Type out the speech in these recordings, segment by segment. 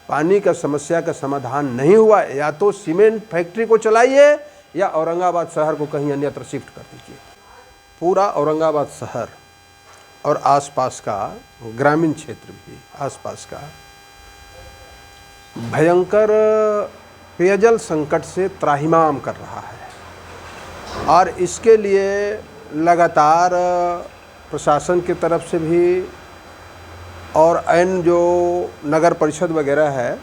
पानी का समस्या का समाधान नहीं हुआ, या तो सीमेंट फैक्ट्री को चलाइए या औरंगाबाद शहर को कहीं अन्यत्र शिफ्ट कर दीजिए। पूरा औरंगाबाद शहर और आसपास का ग्रामीण क्षेत्र भी आसपास का भयंकर पेयजल संकट से त्राहिमाम कर रहा है, और इसके लिए लगातार प्रशासन की तरफ से भी और अन्य जो नगर परिषद वगैरह है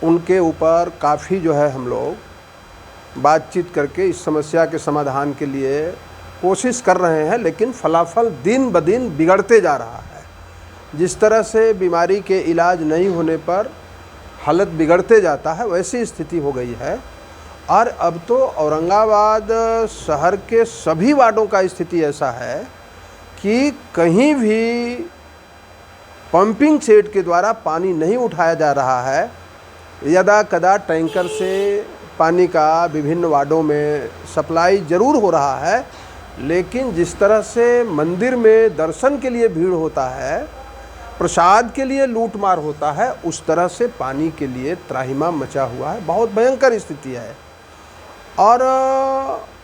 उनके ऊपर काफ़ी जो है हम लोग बातचीत करके इस समस्या के समाधान के लिए कोशिश कर रहे हैं, लेकिन फलाफल दिन ब दिन बिगड़ते जा रहा है। जिस तरह से बीमारी के इलाज नहीं होने पर हालत बिगड़ते जाता है, वैसी स्थिति हो गई है। और अब तो औरंगाबाद शहर के सभी वार्डों का स्थिति ऐसा है कि कहीं भी पंपिंग सेट के द्वारा पानी नहीं उठाया जा रहा है। यदा कदा टैंकर से पानी का विभिन्न वार्डों में सप्लाई जरूर हो रहा है, लेकिन जिस तरह से मंदिर में दर्शन के लिए भीड़ होता है, प्रसाद के लिए लूटमार होता है, उस तरह से पानी के लिए त्राहिमाम मचा हुआ है। बहुत भयंकर स्थिति है। और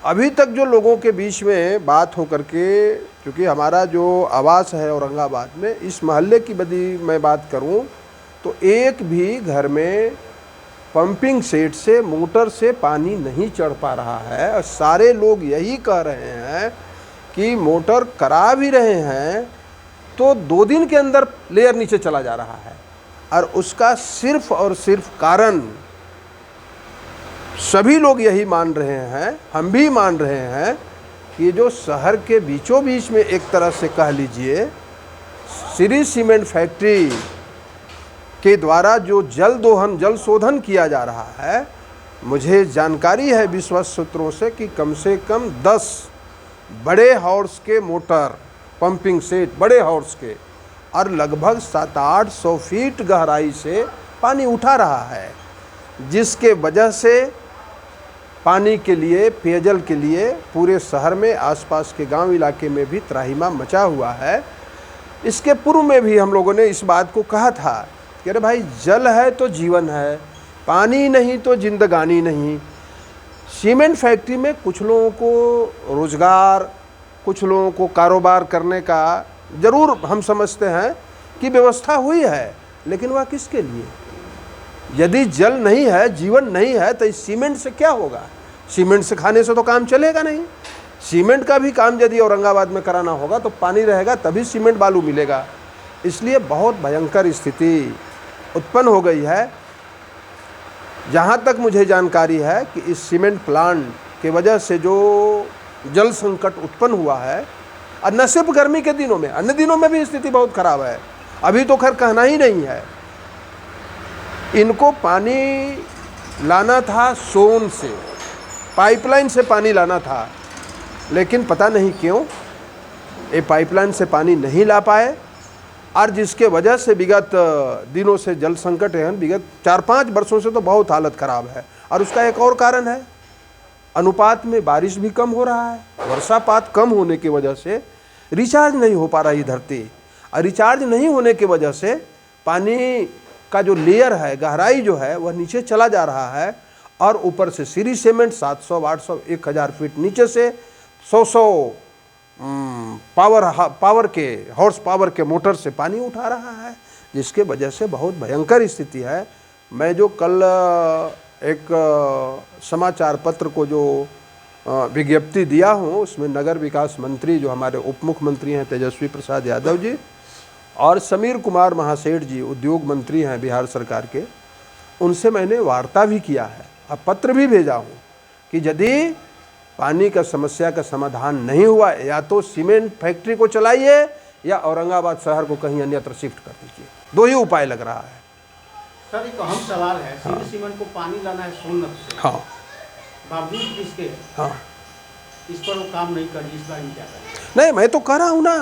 अभी तक जो लोगों के बीच में बात हो करके, क्योंकि हमारा जो आवास है औरंगाबाद में, इस मोहल्ले की यदि मैं बात करूं तो एक भी घर में पंपिंग सेट से मोटर से पानी नहीं चढ़ पा रहा है। और सारे लोग यही कह रहे हैं कि मोटर करा भी रहे हैं तो 2 दिन के अंदर लेयर नीचे चला जा रहा है। और उसका सिर्फ और सिर्फ कारण सभी लोग यही मान रहे हैं, हम भी मान रहे हैं, कि जो शहर के बीचों बीच में एक तरह से कह लीजिए श्री सीमेंट फैक्ट्री के द्वारा जो जल दोहन जल शोधन किया जा रहा है, मुझे जानकारी है विश्वस्त सूत्रों से कि कम से कम 10 बड़े हॉर्स के मोटर पंपिंग सेट, बड़े हॉर्स के, और लगभग 700-800 फीट गहराई से पानी उठा रहा है, जिसके वजह से पानी के लिए, पेयजल के लिए पूरे शहर में, आसपास के गांव इलाके में भी त्राहिमाम मचा हुआ है। इसके पूर्व में भी हम लोगों ने इस बात को कहा था कि अरे भाई, जल है तो जीवन है, पानी नहीं तो जिंदगानी नहीं। सीमेंट फैक्ट्री में कुछ लोगों को रोज़गार, कुछ लोगों को कारोबार करने का ज़रूर हम समझते हैं कि व्यवस्था हुई है, लेकिन वह किसके लिए? यदि जल नहीं है, जीवन नहीं है, तो इस सीमेंट से क्या होगा? सीमेंट से खाने से तो काम चलेगा नहीं। सीमेंट का भी काम यदि औरंगाबाद में कराना होगा तो पानी रहेगा तभी सीमेंट बालू मिलेगा। इसलिए बहुत भयंकर स्थिति उत्पन्न हो गई है। जहाँ तक मुझे जानकारी है कि इस सीमेंट प्लांट के वजह से जो जल संकट उत्पन्न हुआ है, और न सिर्फ गर्मी के दिनों में, अन्य दिनों में भी स्थिति बहुत खराब है। अभी तो खैर कहना ही नहीं है। इनको पानी लाना था सोन से, पाइपलाइन से पानी लाना था, लेकिन पता नहीं क्यों ये पाइपलाइन से पानी नहीं ला पाए, और जिसके वजह से विगत दिनों से जल संकट है। विगत 4-5 वर्षों से तो बहुत हालत ख़राब है। और उसका एक और कारण है, अनुपात में बारिश भी कम हो रहा है। वर्षापात कम होने की वजह से रिचार्ज नहीं हो पा रही धरती, और रिचार्ज नहीं होने की वजह से पानी का जो लेयर है, गहराई जो है, वह नीचे चला जा रहा है। और ऊपर से श्री सीमेंट 700-800 1000 फीट नीचे से 100 पावर के हॉर्स पावर के मोटर से पानी उठा रहा है, जिसके वजह से बहुत भयंकर स्थिति है। मैं जो कल एक समाचार पत्र को जो विज्ञप्ति दिया हूँ, उसमें नगर विकास मंत्री जो हमारे उप मुख्यमंत्री हैं तेजस्वी प्रसाद यादव जी, और समीर कुमार महासेठ जी उद्योग मंत्री हैं बिहार सरकार के, उनसे मैंने वार्ता भी किया है और पत्र भी भेजा हूँ कि यदि पानी का समस्या का समाधान नहीं हुआ, या तो सीमेंट फैक्ट्री को चलाइए या औरंगाबाद शहर को कहीं अन्यत्र शिफ्ट कर दीजिए। 2 ही उपाय लग रहा है। सर, एक अहम सवाल है। हाँ। सीमेंट को पानी लाना है सोनत से। हाँ। बावजूद इसके, हाँ, इस पर वो काम नहीं कर रही। इस बारे में क्या करें? नहीं, मैं तो कह रहा हूँ ना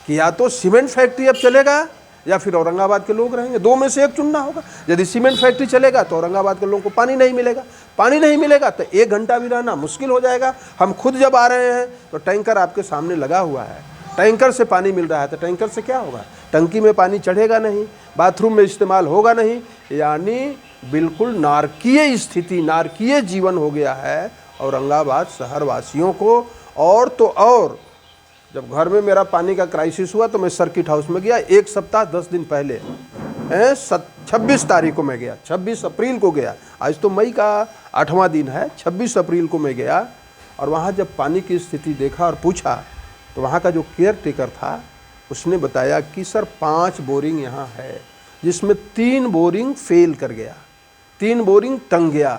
कि या तो सीमेंट फैक्ट्री अब चलेगा या फिर औरंगाबाद के लोग रहेंगे। 2 में से एक चुनना होगा। यदि सीमेंट फैक्ट्री चलेगा तो औरंगाबाद के लोगों को पानी नहीं मिलेगा। पानी नहीं मिलेगा तो 1 घंटा भी रहना मुश्किल हो जाएगा। हम खुद जब आ रहे हैं तो टैंकर आपके सामने लगा हुआ है, टैंकर से पानी मिल रहा है तो टैंकर से क्या होगा, टंकी में पानी चढ़ेगा नहीं, बाथरूम में इस्तेमाल होगा नहीं। यानी बिल्कुल नारकीय स्थिति, नारकीय जीवन हो गया है औरंगाबाद शहर वासियों को। और तो और जब घर में मेरा पानी का क्राइसिस हुआ तो मैं सर्किट हाउस में गया, 1 सप्ताह 10 दिन पहले 26 तारीख को मैं गया, 26 अप्रैल को गया, आज तो मई का 8वां दिन है, 26 अप्रैल को मैं गया। और वहाँ जब पानी की स्थिति देखा और पूछा तो वहाँ का जो केयर टेकर था उसने बताया कि सर 5 बोरिंग यहाँ है, जिसमें 3 बोरिंग फेल कर गया, 3 बोरिंग टंग गया।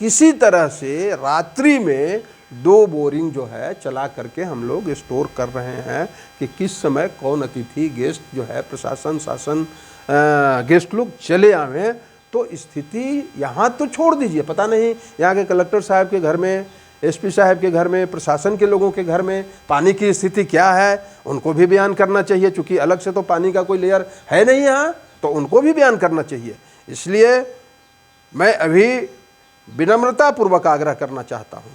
किसी तरह से रात्रि में 2 बोरिंग जो है चला करके हम लोग स्टोर कर रहे हैं कि किस समय कौन अतिथि गेस्ट जो है प्रशासन शासन गेस्ट लोग चले आवें। तो स्थिति यहाँ तो छोड़ दीजिए, पता नहीं यहाँ के कलेक्टर साहब के घर में, एसपी साहब के घर में, प्रशासन के लोगों के घर में पानी की स्थिति क्या है, उनको भी बयान करना चाहिए। चूँकि अलग से तो पानी का कोई लेयर है नहीं यहाँ, तो उनको भी बयान करना चाहिए। इसलिए मैं अभी विनम्रतापूर्वक आग्रह करना चाहता हूँ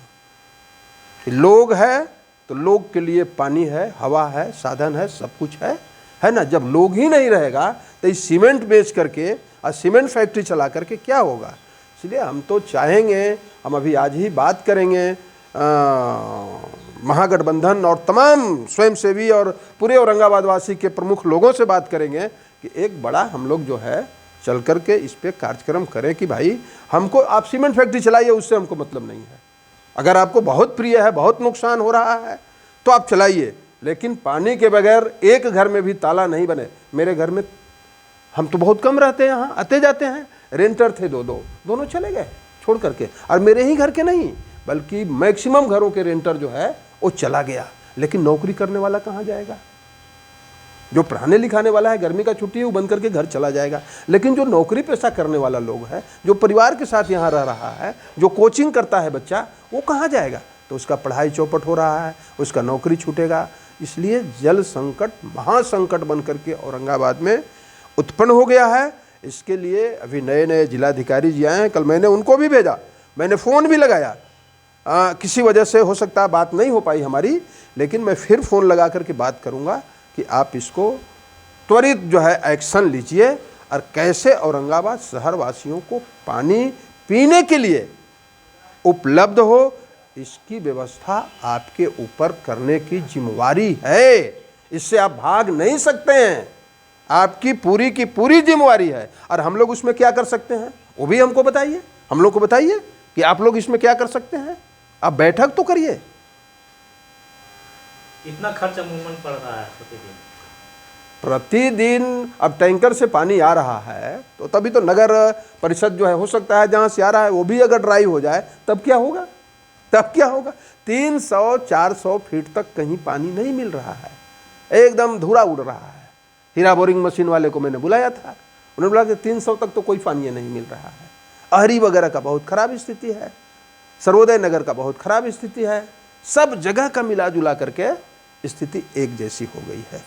कि लोग है तो लोग के लिए पानी है, हवा है, साधन है, सब कुछ है ना। जब लोग ही नहीं रहेगा तो इस सीमेंट बेच करके और सीमेंट फैक्ट्री चला करके क्या होगा। इसलिए हम तो चाहेंगे, हम अभी आज ही बात करेंगे महागठबंधन और तमाम स्वयंसेवी और पूरे औरंगाबाद वासी के प्रमुख लोगों से बात करेंगे कि एक बड़ा हम लोग जो है चल करके इस पे कार्यक्रम करें कि भाई हमको आप सीमेंट फैक्ट्री चलाइए, उससे हमको मतलब नहीं है। अगर आपको बहुत प्रिय है, बहुत नुकसान हो रहा है तो आप चलाइए, लेकिन पानी के बगैर एक घर में भी ताला नहीं बने। मेरे घर में हम तो बहुत कम रहते हैं, यहाँ आते जाते हैं, रेंटर थे 2 दोनों चले गए छोड़ करके। और मेरे ही घर के नहीं बल्कि मैक्सिमम घरों के रेंटर जो है वो चला गया। लेकिन नौकरी करने वाला कहाँ जाएगा? जो पढ़ाने लिखाने वाला है, गर्मी का छुट्टी है, वो बंद करके घर चला जाएगा। लेकिन जो नौकरी पेशा करने वाला लोग है, जो परिवार के साथ यहाँ रह रहा है, जो कोचिंग करता है बच्चा, वो कहाँ जाएगा? तो उसका पढ़ाई चौपट हो रहा है, उसका नौकरी छूटेगा। इसलिए जल संकट महासंकट बन करके औरंगाबाद में उत्पन्न हो गया है। इसके लिए अभी नए जिलाधिकारी जी आए हैं, कल मैंने उनको भी भेजा, मैंने फ़ोन भी लगाया। किसी वजह से हो सकता है बात नहीं हो पाई हमारी, लेकिन मैं फिर फ़ोन लगा करके बात करूँगा कि आप इसको त्वरित जो है एक्शन लीजिए और कैसे औरंगाबाद शहर वासियों को पानी पीने के लिए उपलब्ध हो, इसकी व्यवस्था आपके ऊपर करने की जिम्मेवारी है। इससे आप भाग नहीं सकते हैं, आपकी पूरी की पूरी जिम्मेवारी है। और हम लोग उसमें क्या कर सकते हैं वो भी हमको बताइए, हम लोग को बताइए कि आप लोग इसमें क्या कर सकते हैं। आप बैठक तो करिए। कितना खर्च अमूमन पड़ रहा है प्रतिदिन? अब टैंकर से पानी आ रहा है तो तभी तो नगर परिषद जो है, हो सकता है जहाँ से आ रहा है वो भी अगर ड्राई हो जाए तब क्या होगा? तब क्या होगा? 300-400 फीट तक कहीं पानी नहीं मिल रहा है, एकदम धुरा उड़ रहा है। हीरा बोरिंग मशीन वाले को मैंने बुलाया था, उन्होंने बोला कि 300 तक तो कोई पानी नहीं मिल रहा है। अहरी वगैरह का बहुत खराब स्थिति है, सर्वोदय नगर का बहुत खराब स्थिति है, सब जगह का मिला जुला करके स्थिति एक जैसी हो गई है।